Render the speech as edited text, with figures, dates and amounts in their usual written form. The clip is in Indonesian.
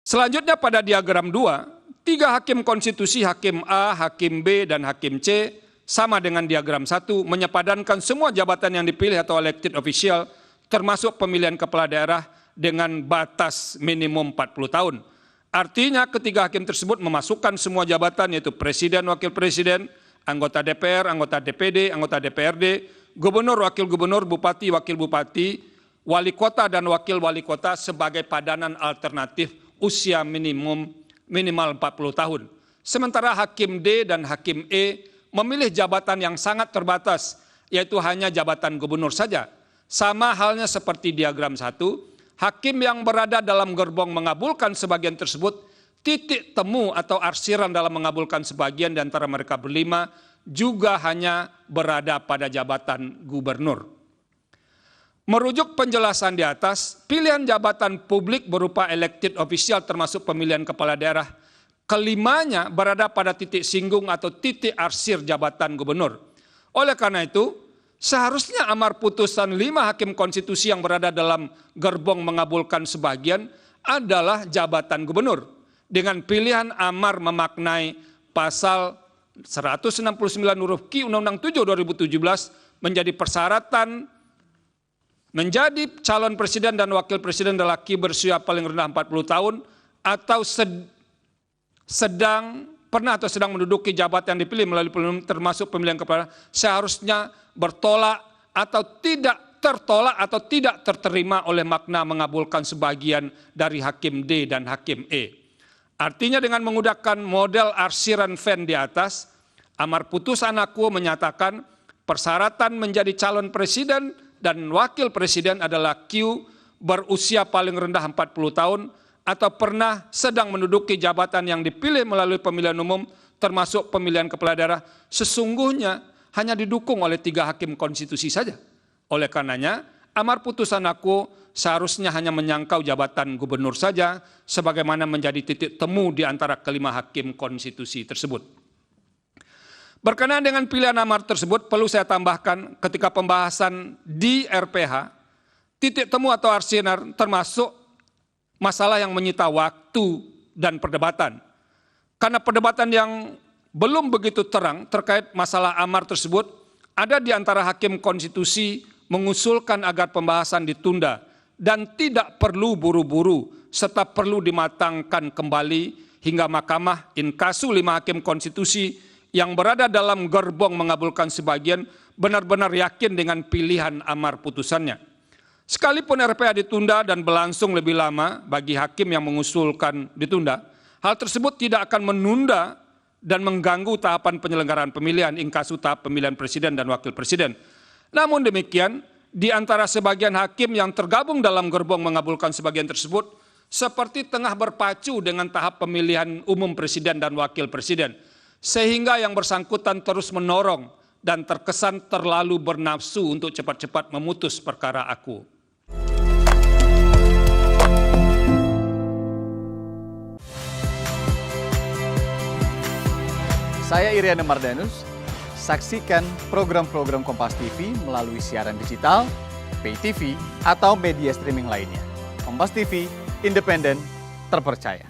Selanjutnya pada diagram 2, 3 hakim konstitusi, hakim A, hakim B, dan hakim C, sama dengan diagram 1, menyepadankan semua jabatan yang dipilih atau elected official, termasuk pemilihan kepala daerah dengan batas minimum 40 tahun. Artinya ketiga hakim tersebut memasukkan semua jabatan yaitu presiden, wakil presiden, anggota DPR, anggota DPD, anggota DPRD, gubernur, wakil gubernur, bupati, wakil bupati, wali kota dan wakil wali kota sebagai padanan alternatif usia minimal 40 tahun. Sementara hakim D dan hakim E memilih jabatan yang sangat terbatas, yaitu hanya jabatan gubernur saja. Sama halnya seperti diagram 1, hakim yang berada dalam gerbong mengabulkan sebagian tersebut, titik temu atau arsiran dalam mengabulkan sebagian di antara mereka berlima juga hanya berada pada jabatan gubernur. Merujuk penjelasan di atas, pilihan jabatan publik berupa elected official termasuk pemilihan kepala daerah, kelimanya berada pada titik singgung atau titik arsir jabatan gubernur. Oleh karena itu, seharusnya amar putusan 5 hakim konstitusi yang berada dalam gerbong mengabulkan sebagian adalah jabatan gubernur. Dengan pilihan amar memaknai pasal 169 huruf Q Undang-Undang 7 2017 menjadi persyaratan menjadi calon presiden dan wakil presiden lelaki berusia paling rendah 40 tahun atau sedang menduduki jabatan yang dipilih melalui pemilu termasuk pemilihan kepala seharusnya bertolak atau tidak tertolak atau tidak terterima oleh makna mengabulkan sebagian dari hakim D dan hakim E. Artinya dengan menggunakan model arsiran Venn di atas, amar putusan aku menyatakan persyaratan menjadi calon presiden dan wakil presiden adalah Q berusia paling rendah 40 tahun atau pernah sedang menduduki jabatan yang dipilih melalui pemilihan umum termasuk pemilihan kepala daerah sesungguhnya hanya didukung oleh 3 hakim konstitusi saja. Oleh karenanya, amar putusan aku seharusnya hanya menyangkau jabatan gubernur saja sebagaimana menjadi titik temu di antara kelima hakim konstitusi tersebut. Berkenaan dengan pilihan amar tersebut, perlu saya tambahkan ketika pembahasan di RPH, titik temu atau arsiran termasuk masalah yang menyita waktu dan perdebatan. Karena perdebatan yang belum begitu terang terkait masalah amar tersebut, ada di antara hakim konstitusi mengusulkan agar pembahasan ditunda dan tidak perlu buru-buru serta perlu dimatangkan kembali hingga Mahkamah in casu 5 hakim konstitusi yang berada dalam gerbong mengabulkan sebagian benar-benar yakin dengan pilihan amar putusannya. Sekalipun RPH ditunda dan berlangsung lebih lama bagi hakim yang mengusulkan ditunda, hal tersebut tidak akan menunda dan mengganggu tahapan penyelenggaraan pemilihan in casu tahap pemilihan presiden dan wakil presiden. Namun demikian, di antara sebagian hakim yang tergabung dalam gerbong mengabulkan sebagian tersebut, seperti tengah berpacu dengan tahap pemilihan umum presiden dan wakil presiden, sehingga yang bersangkutan terus menorong dan terkesan terlalu bernafsu untuk cepat-cepat memutus perkara aku. Saya Iriana Mardanus, saksikan program-program Kompas TV melalui siaran digital, pay TV, atau media streaming lainnya. Kompas TV, independen, terpercaya.